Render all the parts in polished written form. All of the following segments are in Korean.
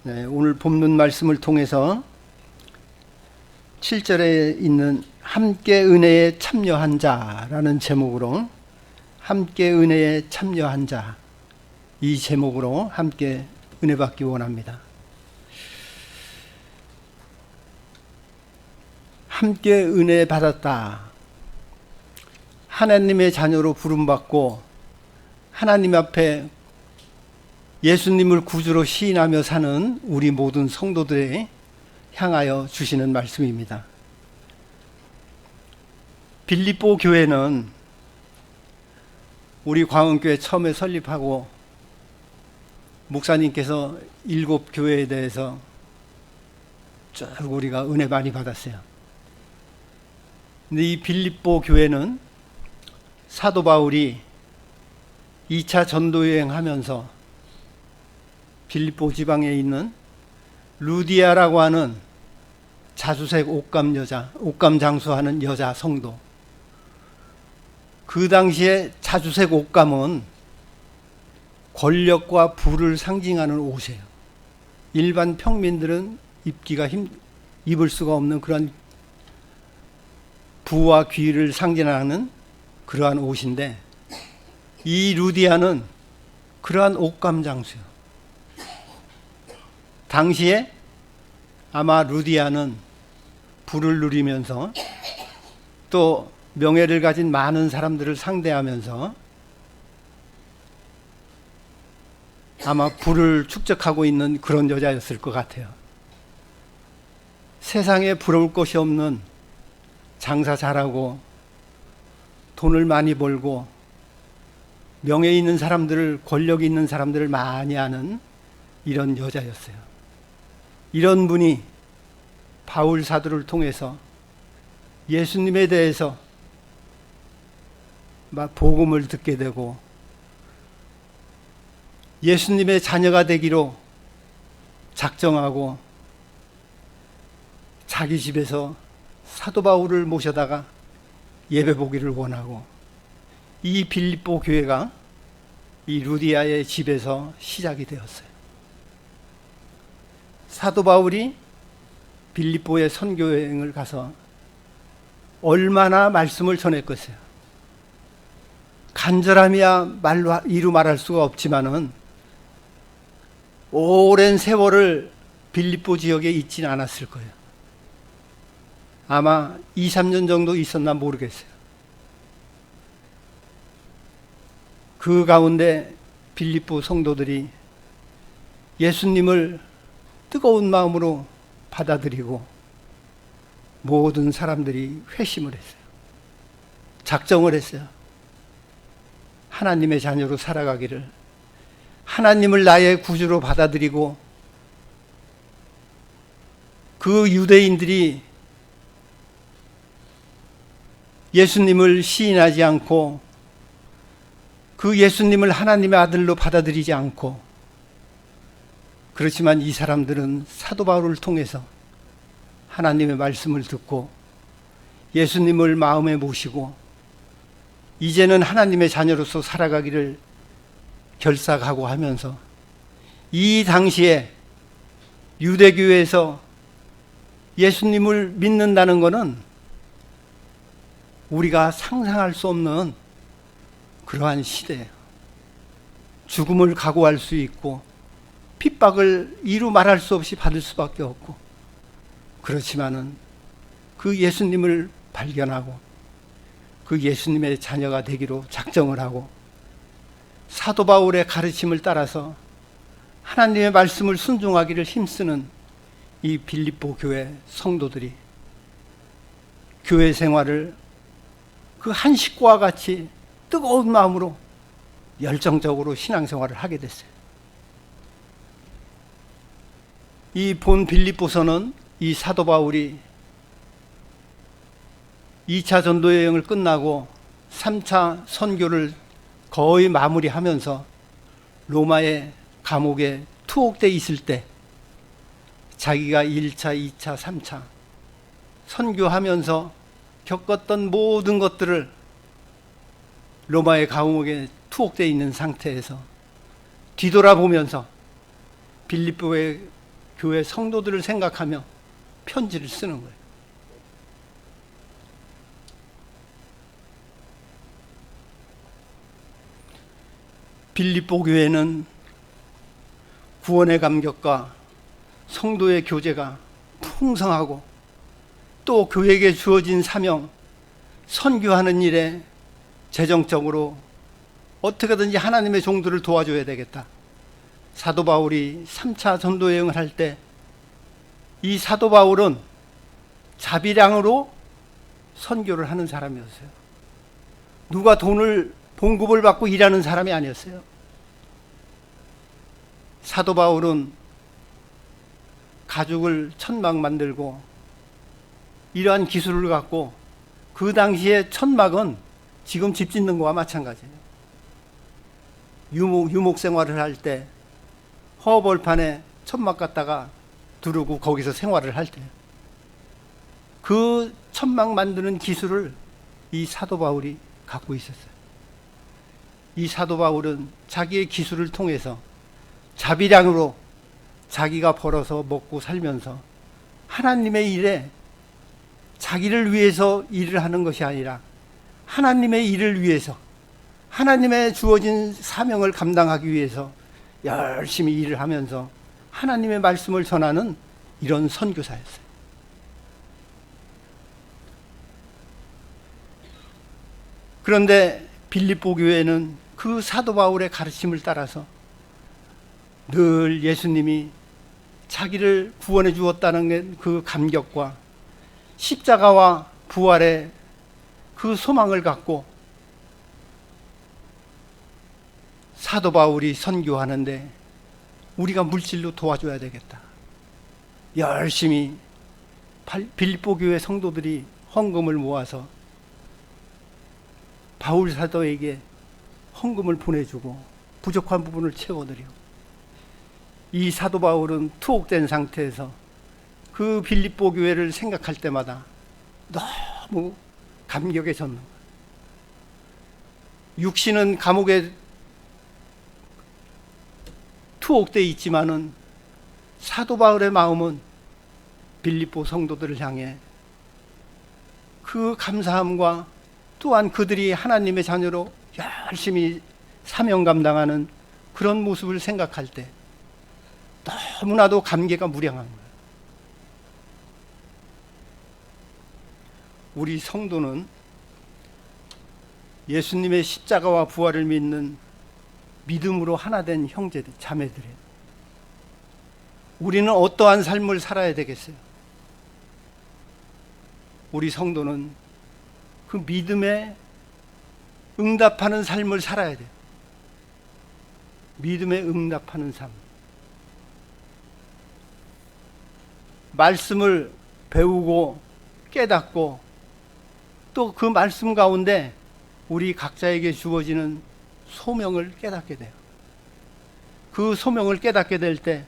네, 오늘 본문 말씀을 통해서 7절에 있는 함께 은혜에 참여한 자라는 제목으로 함께 은혜에 참여한 자, 이 제목으로 함께 은혜 받기 원합니다. 함께 은혜 받았다. 하나님의 자녀로 부름받고 하나님 앞에 예수님을 구주로 시인하며 사는 우리 모든 성도들에 향하여 주시는 말씀입니다. 빌립보 교회는 우리 광원교회 처음에 설립하고 목사님께서 7교회에 대해서 쭉 우리가 은혜 많이 받았어요. 근데 이 빌립보 교회는 사도 바울이 2차 전도 여행하면서 빌립보 지방에 있는 루디아라고 하는 자주색 옷감 장수하는 여자 성도. 그 당시에 자주색 옷감은 권력과 부를 상징하는 옷이에요. 일반 평민들은 입을 수가 없는 그런 부와 귀를 상징하는 그러한 옷인데, 이 루디아는 그러한 옷감 장수예요. 당시에 아마 루디아는 부를 누리면서 또 명예를 가진 많은 사람들을 상대하면서 아마 부를 축적하고 있는 그런 여자였을 것 같아요. 세상에 부러울 것이 없는, 장사 잘하고 돈을 많이 벌고 명예 있는 사람들을, 권력 있는 사람들을 많이 아는 이런 여자였어요. 이런 분이 바울 사도를 통해서 예수님에 대해서 복음을 듣게 되고 예수님의 자녀가 되기로 작정하고 자기 집에서 사도 바울을 모셔다가 예배 보기를 원하고, 이 빌립보 교회가 이 루디아의 집에서 시작이 되었어요. 사도 바울이 빌립보의 선교 여행을 가서 얼마나 말씀을 전했겠어요. 간절함이야 이루 말할 수가 없지만은 오랜 세월을 빌립보 지역에 있지는 않았을 거예요. 아마 2, 3년 정도 있었나 모르겠어요. 그 가운데 빌립보 성도들이 예수님을 뜨거운 마음으로 받아들이고 모든 사람들이 회심을 했어요. 작정을 했어요. 하나님의 자녀로 살아가기를, 하나님을 나의 구주로 받아들이고, 그 유대인들이 예수님을 시인하지 않고 그 예수님을 하나님의 아들로 받아들이지 않고, 그렇지만 이 사람들은 사도 바울을 통해서 하나님의 말씀을 듣고 예수님을 마음에 모시고 이제는 하나님의 자녀로서 살아가기를 결사하고 하면서, 이 당시에 유대교회에서 예수님을 믿는다는 것은 우리가 상상할 수 없는 그러한 시대예요. 죽음을 각오할 수 있고 핍박을 이루 말할 수 없이 받을 수밖에 없고, 그렇지만은 그 예수님을 발견하고 그 예수님의 자녀가 되기로 작정을 하고 사도 바울의 가르침을 따라서 하나님의 말씀을 순종하기를 힘쓰는 이 빌립보 교회 성도들이 교회 생활을 그 한 식구와 같이 뜨거운 마음으로 열정적으로 신앙생활을 하게 됐어요. 이 본 빌립보서는 이 사도 바울이 2차 전도 여행을 끝나고 3차 선교를 거의 마무리하면서 로마의 감옥에 투옥돼 있을 때 자기가 1차, 2차, 3차 선교하면서 겪었던 모든 것들을 로마의 감옥에 투옥되어 있는 상태에서 뒤돌아보면서 빌립보에 교회 성도들을 생각하며 편지를 쓰는 거예요. 빌립보 교회는 구원의 감격과 성도의 교제가 풍성하고 또 교회에게 주어진 사명, 선교하는 일에 재정적으로 어떻게든지 하나님의 종들을 도와줘야 되겠다. 사도 바울이 3차 전도 여행을 할 때 이 사도 바울은 자비량으로 선교를 하는 사람이었어요. 누가 돈을 봉급을 받고 일하는 사람이 아니었어요. 사도 바울은 가죽을 천막 만들고 이러한 기술을 갖고 그 당시에 천막은 지금 집 짓는 거와 마찬가지예요. 유목 생활을 할 때 허벌판에 천막 갖다가 두르고 거기서 생활을 할 때 그 천막 만드는 기술을 이 사도 바울이 갖고 있었어요. 이 사도 바울은 자기의 기술을 통해서 자비량으로 자기가 벌어서 먹고 살면서 하나님의 일에 자기를 위해서 일을 하는 것이 아니라 하나님의 일을 위해서 하나님의 주어진 사명을 감당하기 위해서 열심히 일을 하면서 하나님의 말씀을 전하는 이런 선교사였어요. 그런데 빌립보 교회는 그 사도 바울의 가르침을 따라서 늘 예수님이 자기를 구원해 주었다는 그 감격과 십자가와 부활의 그 소망을 갖고 사도 바울이 선교하는데 우리가 물질로 도와줘야 되겠다. 열심히 빌립보 교회 성도들이 헌금을 모아서 바울 사도에게 헌금을 보내주고 부족한 부분을 채워드려. 이 사도 바울은 투옥된 상태에서 그 빌립보 교회를 생각할 때마다 너무 감격에 젖는 거예요. 육신은 감옥에 투옥되어 있지만은 사도 바울의 마음은 빌립보 성도들을 향해 그 감사함과 또한 그들이 하나님의 자녀로 열심히 사명 감당하는 그런 모습을 생각할 때 너무나도 감개가 무량한 거예요. 우리 성도는 예수님의 십자가와 부활을 믿는 믿음으로 하나 된 형제들, 자매들이에요. 우리는 어떠한 삶을 살아야 되겠어요? 우리 성도는 그 믿음에 응답하는 삶을 살아야 돼요. 믿음에 응답하는 삶. 말씀을 배우고 깨닫고 또 그 말씀 가운데 우리 각자에게 주어지는 소명을 깨닫게 돼요. 그 소명을 깨닫게 될 때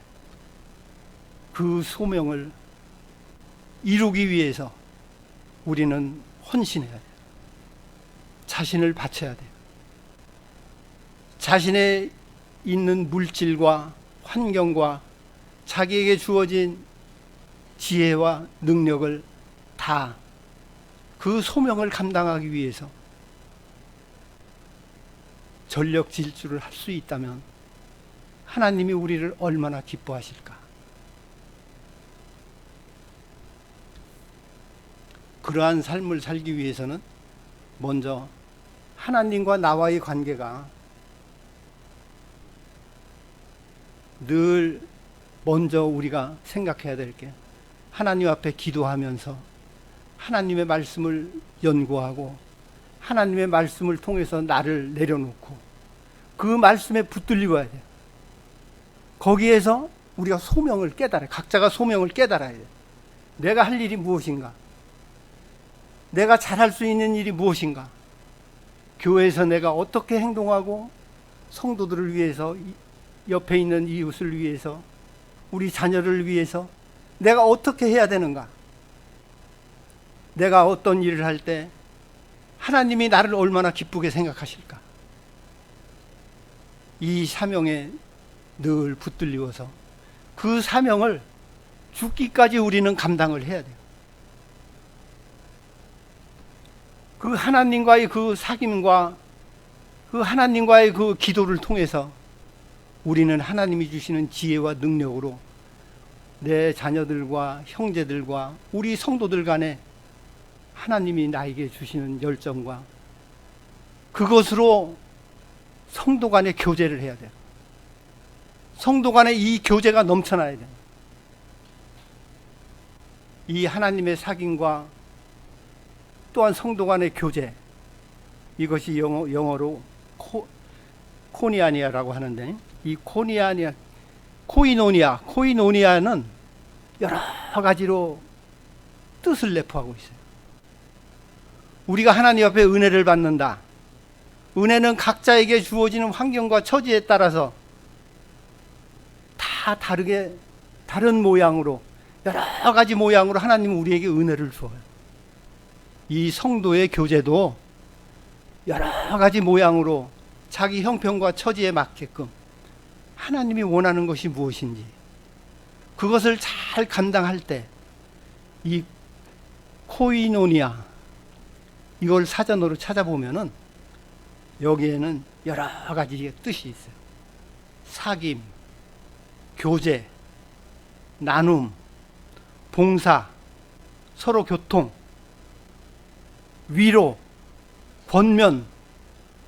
그 소명을 이루기 위해서 우리는 헌신해야 돼요. 자신을 바쳐야 돼요. 자신의 있는 물질과 환경과 자기에게 주어진 지혜와 능력을 다 그 소명을 감당하기 위해서 전력 질주를 할 수 있다면 하나님이 우리를 얼마나 기뻐하실까. 그러한 삶을 살기 위해서는 먼저 하나님과 나와의 관계가 늘 먼저 우리가 생각해야 될 게 하나님 앞에 기도하면서 하나님의 말씀을 연구하고 하나님의 말씀을 통해서 나를 내려놓고 그 말씀에 붙들리고 돼요. 거기에서 우리가 소명을 깨달아요. 각자가 소명을 깨달아야 돼요. 내가 할 일이 무엇인가? 내가 잘할 수 있는 일이 무엇인가? 교회에서 내가 어떻게 행동하고 성도들을 위해서, 옆에 있는 이웃을 위해서, 우리 자녀를 위해서 내가 어떻게 해야 되는가? 내가 어떤 일을 할 때 하나님이 나를 얼마나 기쁘게 생각하실까? 이 사명에 늘 붙들리어서 그 사명을 죽기까지 우리는 감당을 해야 돼요. 그 하나님과의 그 사귐과 그 하나님과의 그 기도를 통해서 우리는 하나님이 주시는 지혜와 능력으로 내 자녀들과 형제들과 우리 성도들 간에 하나님이 나에게 주시는 열정과 그것으로 성도 간의 교제를 해야 돼요. 성도 간에 이 교제가 넘쳐나야 돼요. 이 하나님의 사귐과 또한 성도 간의 교제, 이것이 영어로 코니아니아라고 하는데, 이 코이노니아는 여러 가지로 뜻을 내포하고 있어요. 우리가 하나님 앞에 은혜를 받는다. 은혜는 각자에게 주어지는 환경과 처지에 따라서 다 다른 모양으로, 여러 가지 모양으로 하나님은 우리에게 은혜를 주어요. 이 성도의 교제도 여러 가지 모양으로 자기 형편과 처지에 맞게끔 하나님이 원하는 것이 무엇인지 그것을 잘 감당할 때 이 코이노니아, 이걸 사전으로 찾아보면은 여기에는 여러 가지 뜻이 있어요. 사귐, 교제, 나눔, 봉사, 서로 교통, 위로, 권면,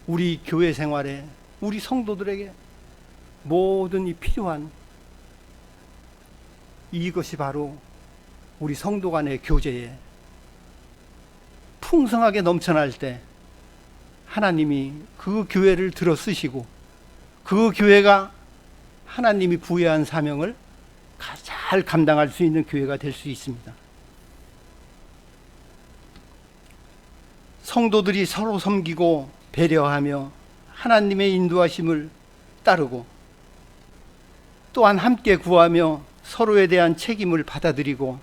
우리 교회 생활에 우리 성도들에게 모든 이 필요한 이것이 바로 우리 성도 간의 교제에 풍성하게 넘쳐날 때 하나님이 그 교회를 들어 쓰시고 그 교회가 하나님이 부여한 사명을 잘 감당할 수 있는 교회가 될 수 있습니다. 성도들이 서로 섬기고 배려하며 하나님의 인도하심을 따르고 또한 함께 구하며 서로에 대한 책임을 받아들이고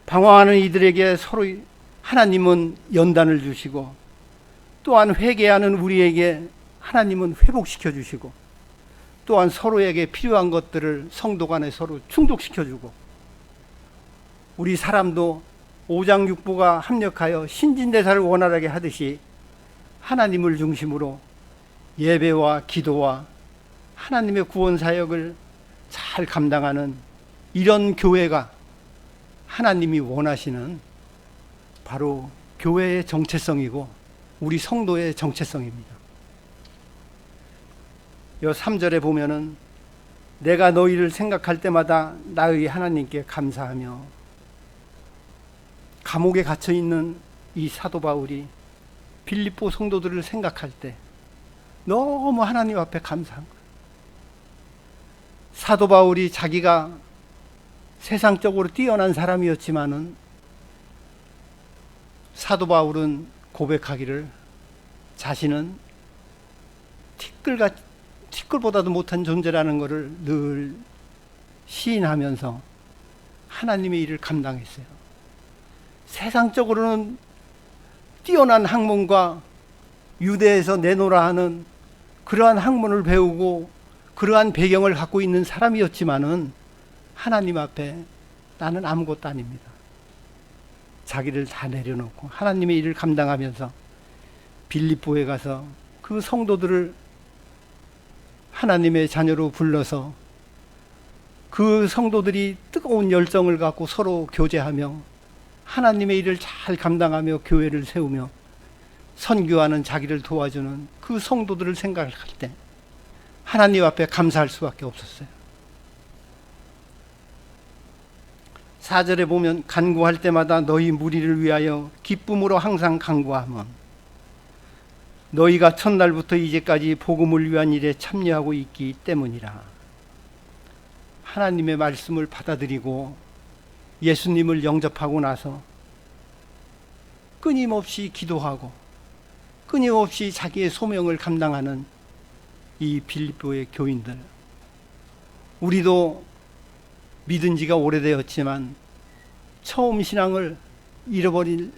방황하는 이들에게 서로 하나님은 연단을 주시고 또한 회개하는 우리에게 하나님은 회복시켜 주시고 또한 서로에게 필요한 것들을 성도 간에 서로 충족시켜 주고 우리 사람도 오장육부가 합력하여 신진대사를 원활하게 하듯이 하나님을 중심으로 예배와 기도와 하나님의 구원 사역을 잘 감당하는 이런 교회가 하나님이 원하시는 바로 교회의 정체성이고 우리 성도의 정체성입니다. 요 3절에 보면은 내가 너희를 생각할 때마다 나의 하나님께 감사하며, 감옥에 갇혀 있는 이 사도 바울이 빌립보 성도들을 생각할 때 너무 하나님 앞에 감사한 거예요. 사도 바울이 자기가 세상적으로 뛰어난 사람이었지만은 사도 바울은 고백하기를 자신은 티끌보다도 못한 존재라는 것을 늘 시인하면서 하나님의 일을 감당했어요. 세상적으로는 뛰어난 학문과 유대에서 내노라 하는 그러한 학문을 배우고 그러한 배경을 갖고 있는 사람이었지만은 하나님 앞에 나는 아무것도 아닙니다. 자기를 다 내려놓고 하나님의 일을 감당하면서 빌립보에 가서 그 성도들을 하나님의 자녀로 불러서 그 성도들이 뜨거운 열정을 갖고 서로 교제하며 하나님의 일을 잘 감당하며 교회를 세우며 선교하는 자기를 도와주는 그 성도들을 생각할 때 하나님 앞에 감사할 수밖에 없었어요. 4절에 보면 간구할 때마다 너희 무리를 위하여 기쁨으로 항상 간구하면 너희가 첫날부터 이제까지 복음을 위한 일에 참여하고 있기 때문이라. 하나님의 말씀을 받아들이고 예수님을 영접하고 나서 끊임없이 기도하고 끊임없이 자기의 소명을 감당하는 이 빌립보의 교인들, 우리도 믿은 지가 오래되었지만 처음 신앙을 잃어버린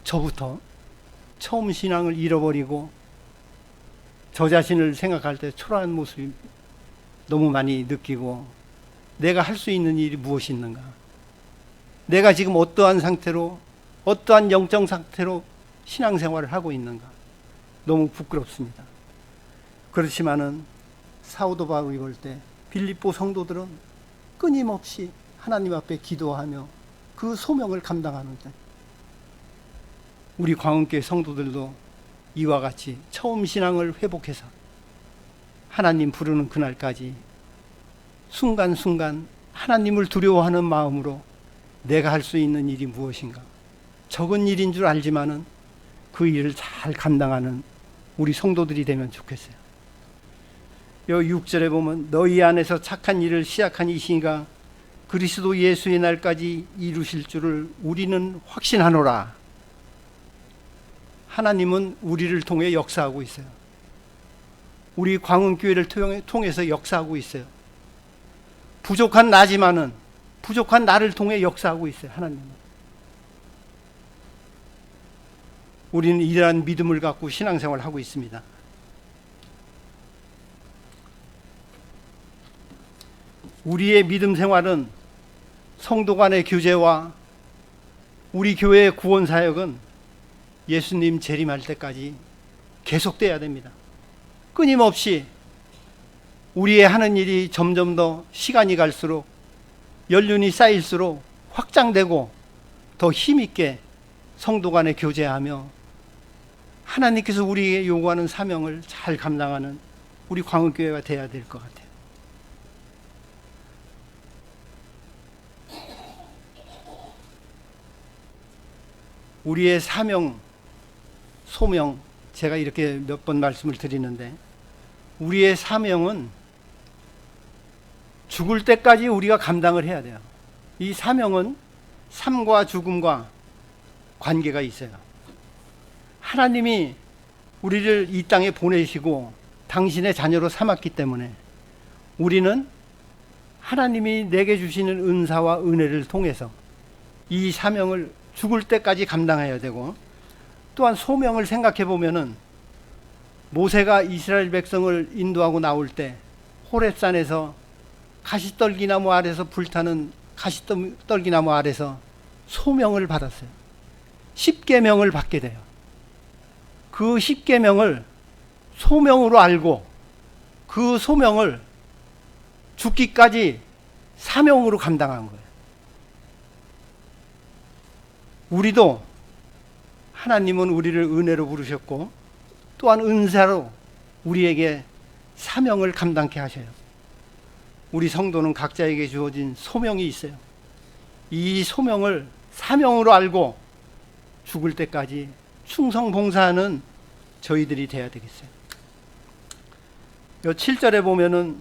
저부터 처음 신앙을 잃어버리고 저 자신을 생각할 때 초라한 모습이 너무 많이 느끼고 내가 할 수 있는 일이 무엇이 있는가, 내가 지금 어떠한 상태로, 어떠한 영적 상태로 신앙생활을 하고 있는가. 너무 부끄럽습니다. 그렇지만은 사도 바울이 볼 때 빌립보 성도들은 끊임없이 하나님 앞에 기도하며 그 소명을 감당하는데, 우리 광운교회 성도들도 이와 같이 처음 신앙을 회복해서 하나님 부르는 그날까지 순간순간 하나님을 두려워하는 마음으로 내가 할 수 있는 일이 무엇인가, 적은 일인 줄 알지만은 그 일을 잘 감당하는 우리 성도들이 되면 좋겠어요. 요 6절에 보면 너희 안에서 착한 일을 시작한 이신이가 그리스도 예수의 날까지 이루실 줄을 우리는 확신하노라. 하나님은 우리를 통해 역사하고 있어요. 우리 광운교회를 통해서 역사하고 있어요. 부족한 나지만은 부족한 나를 통해 역사하고 있어요. 하나님은. 우리는 이러한 믿음을 갖고 신앙생활을 하고 있습니다. 우리의 믿음 생활은 성도 간의 교제와 우리 교회의 구원 사역은 예수님 재림할 때까지 계속돼야 됩니다. 끊임없이 우리의 하는 일이 점점 더 시간이 갈수록, 연륜이 쌓일수록 확장되고 더 힘있게 성도 간에 교제하며 하나님께서 우리에게 요구하는 사명을 잘 감당하는 우리 광운교회가 돼야 될 것 같아요. 우리의 사명, 소명, 제가 이렇게 몇 번 말씀을 드리는데, 우리의 사명은 죽을 때까지 우리가 감당을 해야 돼요. 이 사명은 삶과 죽음과 관계가 있어요. 하나님이 우리를 이 땅에 보내시고 당신의 자녀로 삼았기 때문에 우리는 하나님이 내게 주시는 은사와 은혜를 통해서 이 사명을 죽을 때까지 감당해야 되고, 또한 소명을 생각해 보면은 모세가 이스라엘 백성을 인도하고 나올 때 호렙산에서 가시떨기나무 아래서 불타는 가시떨기나무 아래서 소명을 받았어요. 10계명을 받게 돼요. 그 10계명을 소명으로 알고 그 소명을 죽기까지 사명으로 감당한 거예요. 우리도 하나님은 우리를 은혜로 부르셨고 또한 은사로 우리에게 사명을 감당케 하셔요. 우리 성도는 각자에게 주어진 소명이 있어요. 이 소명을 사명으로 알고 죽을 때까지 충성봉사하는 저희들이 돼야 되겠어요. 요 7절에 보면은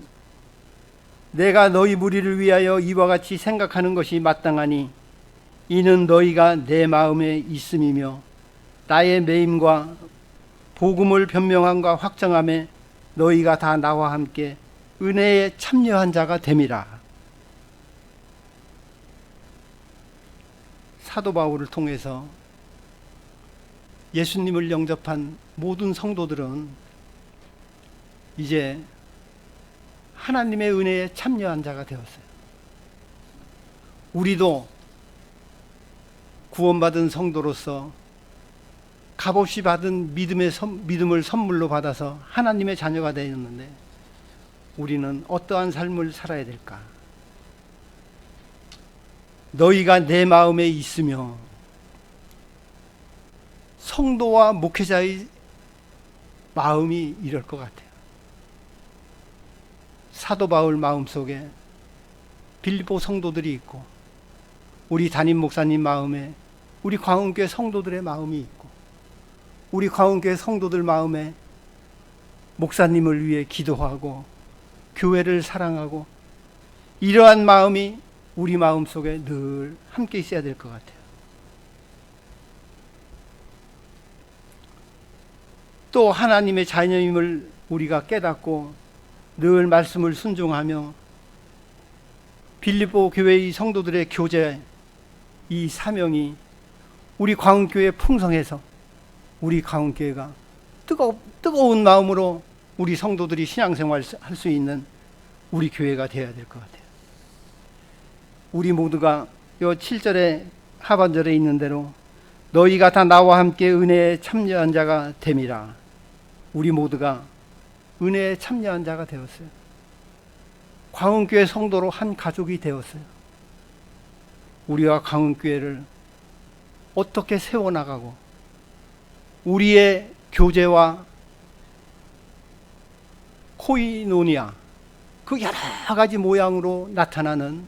내가 너희 무리를 위하여 이와 같이 생각하는 것이 마땅하니 이는 너희가 내 마음에 있음이며 나의 매임과 복음을 변명함과 확정함에 너희가 다 나와 함께 은혜에 참여한 자가 됨이라. 사도 바울을 통해서 예수님을 영접한 모든 성도들은 이제 하나님의 은혜에 참여한 자가 되었어요. 우리도 구원받은 성도로서 값없이 받은 믿음을 선물로 받아서 하나님의 자녀가 되었는데 우리는 어떠한 삶을 살아야 될까? 너희가 내 마음에 있으며, 성도와 목회자의 마음이 이럴 것 같아요. 사도 바울 마음속에 빌립보 성도들이 있고 우리 담임 목사님 마음에 우리 광운교회 성도들의 마음이 있고 우리 광운교회 성도들 마음에 목사님을 위해 기도하고 교회를 사랑하고, 이러한 마음이 우리 마음속에 늘 함께 있어야 될 것 같아요. 또 하나님의 자녀임을 우리가 깨닫고 늘 말씀을 순종하며 빌립보 교회의 성도들의 교제, 이 사명이 우리 광운교회 풍성해서 우리 광운교회가 뜨거운 마음으로 우리 성도들이 신앙생활 할 수 있는 우리 교회가 되어야 될 것 같아요. 우리 모두가 요 7절에 하반절에 있는 대로 너희가 다 나와 함께 은혜에 참여한 자가 됨이라. 우리 모두가 은혜에 참여한 자가 되었어요. 광흥교회 성도로 한 가족이 되었어요. 우리와 광흥교회를 어떻게 세워나가고 우리의 교제와 코이노니아, 그 여러 가지 모양으로 나타나는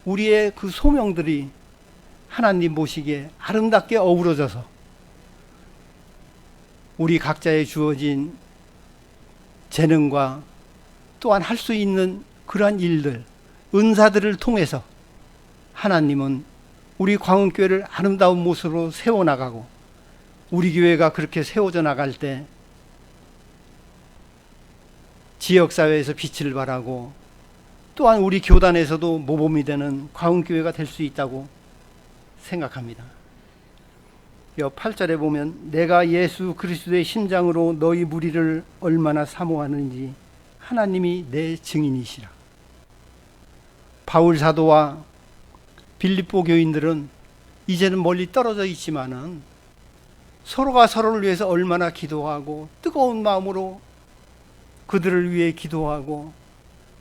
우리의 그 소명들이 하나님 보시기에 아름답게 어우러져서 우리 각자에 주어진 재능과 또한 할 수 있는 그러한 일들, 은사들을 통해서 하나님은 우리 광흥교회를 아름다운 모습으로 세워나가고, 우리 교회가 그렇게 세워져 나갈 때 지역사회에서 빛을 발하고 또한 우리 교단에서도 모범이 되는 광흥교회가 될 수 있다고 생각합니다. 8절에 보면 내가 예수 그리스도의 심장으로 너희 무리를 얼마나 사모하는지 하나님이 내 증인이시라. 바울 사도와 빌립보 교인들은 이제는 멀리 떨어져 있지만은 서로가 서로를 위해서 얼마나 기도하고 뜨거운 마음으로 그들을 위해 기도하고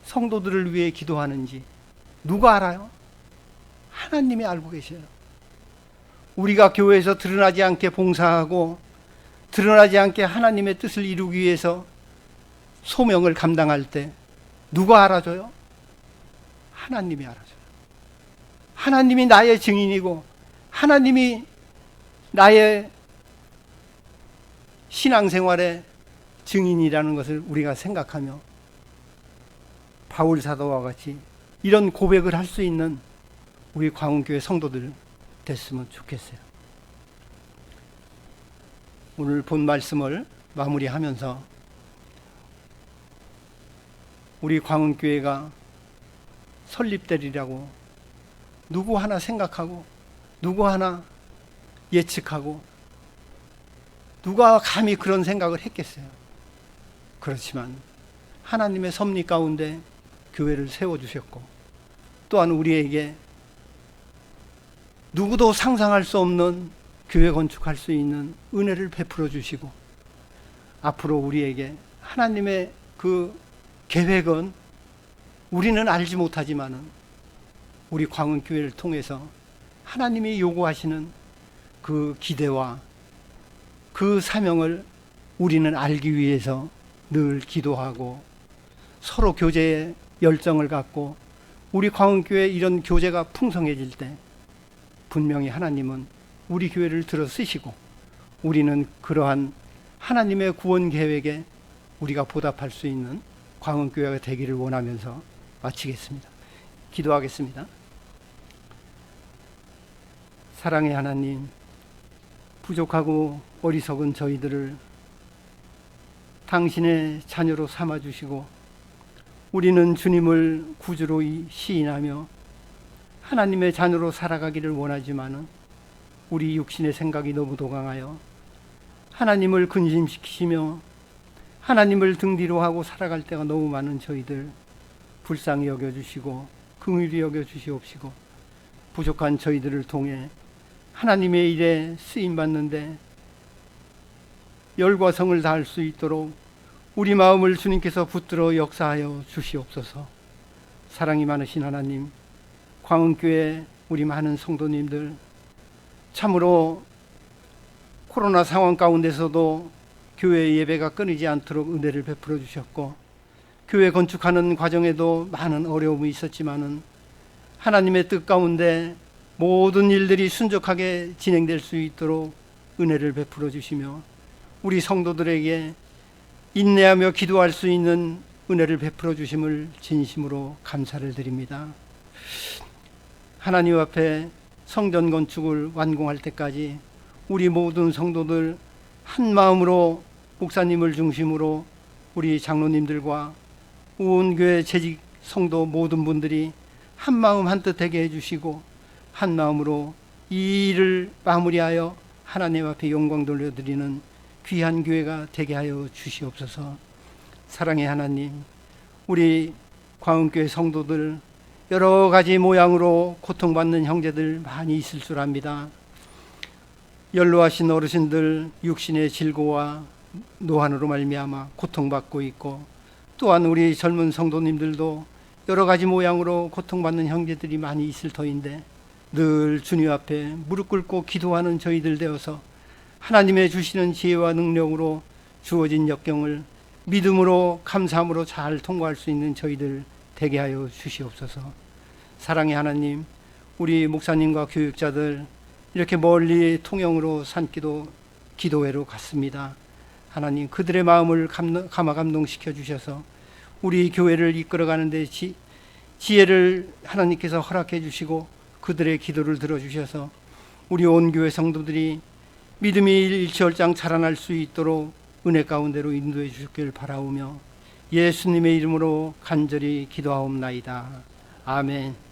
성도들을 위해 기도하는지 누가 알아요? 하나님이 알고 계셔요. 우리가 교회에서 드러나지 않게 봉사하고 드러나지 않게 하나님의 뜻을 이루기 위해서 소명을 감당할 때 누가 알아줘요? 하나님이 알아줘요. 하나님이 나의 증인이고 하나님이 나의 신앙생활의 증인이라는 것을 우리가 생각하며 바울 사도와 같이 이런 고백을 할 수 있는 우리 광흥교회 성도들 됐으면 좋겠어요. 오늘 본 말씀을 마무리하면서 우리 광흥교회가 설립되리라고 누구 하나 생각하고 누구 하나 예측하고 누가 감히 그런 생각을 했겠어요. 그렇지만 하나님의 섭리 가운데 교회를 세워주셨고 또한 우리에게 누구도 상상할 수 없는 교회 건축할 수 있는 은혜를 베풀어 주시고 앞으로 우리에게 하나님의 그 계획은 우리는 알지 못하지만은 우리 광흥교회를 통해서 하나님이 요구하시는 그 기대와 그 사명을 우리는 알기 위해서 늘 기도하고 서로 교제에 열정을 갖고 우리 광흥교회 이런 교제가 풍성해질 때 분명히 하나님은 우리 교회를 들어 쓰시고 우리는 그러한 하나님의 구원 계획에 우리가 보답할 수 있는 광흥교회가 되기를 원하면서 마치겠습니다. 기도하겠습니다. 사랑의 하나님, 부족하고 어리석은 저희들을 당신의 자녀로 삼아주시고 우리는 주님을 구주로 시인하며 하나님의 자녀로 살아가기를 원하지만은 우리 육신의 생각이 너무 도강하여 하나님을 근심시키시며 하나님을 등 뒤로 하고 살아갈 때가 너무 많은 저희들 불쌍히 여겨주시고 긍휼히 여겨주시옵시고 부족한 저희들을 통해 하나님의 일에 쓰임받는데 열과 성을 다할 수 있도록 우리 마음을 주님께서 붙들어 역사하여 주시옵소서. 사랑이 많으신 하나님, 광흥교회 우리 많은 성도님들 참으로 코로나 상황 가운데서도 교회 예배가 끊이지 않도록 은혜를 베풀어 주셨고 교회 건축하는 과정에도 많은 어려움이 있었지만은 하나님의 뜻 가운데 모든 일들이 순적하게 진행될 수 있도록 은혜를 베풀어 주시며 우리 성도들에게 인내하며 기도할 수 있는 은혜를 베풀어 주심을 진심으로 감사를 드립니다. 하나님 앞에 성전 건축을 완공할 때까지 우리 모든 성도들 한 마음으로 목사님을 중심으로 우리 장로님들과 온 교회 재직 성도 모든 분들이 한 마음 한뜻 되게 해주시고 한 마음으로 이 일을 마무리하여 하나님 앞에 영광 돌려드리는 귀한 교회가 되게 하여 주시옵소서. 사랑의 하나님, 우리 광흥교회 성도들 여러 가지 모양으로 고통받는 형제들 많이 있을 줄 압니다. 연로하신 어르신들 육신의 질고와 노환으로 말미암아 고통받고 있고, 또한 우리 젊은 성도님들도 여러 가지 모양으로 고통받는 형제들이 많이 있을 터인데, 늘 주님 앞에 무릎 꿇고 기도하는 저희들 되어서 하나님의 주시는 지혜와 능력으로 주어진 역경을 믿음으로 감사함으로 잘 통과할 수 있는 저희들 되게 하여 주시옵소서. 사랑의 하나님, 우리 목사님과 교육자들 이렇게 멀리 통영으로 산기도 기도회로 갔습니다. 하나님, 그들의 마음을 감화 감동시켜 주셔서 우리 교회를 이끌어가는 데 지혜를 하나님께서 허락해 주시고 그들의 기도를 들어주셔서 우리 온 교회 성도들이 믿음이 일치월장 자라날 수 있도록 은혜 가운데로 인도해 주시길 바라오며 예수님의 이름으로 간절히 기도하옵나이다. 아멘.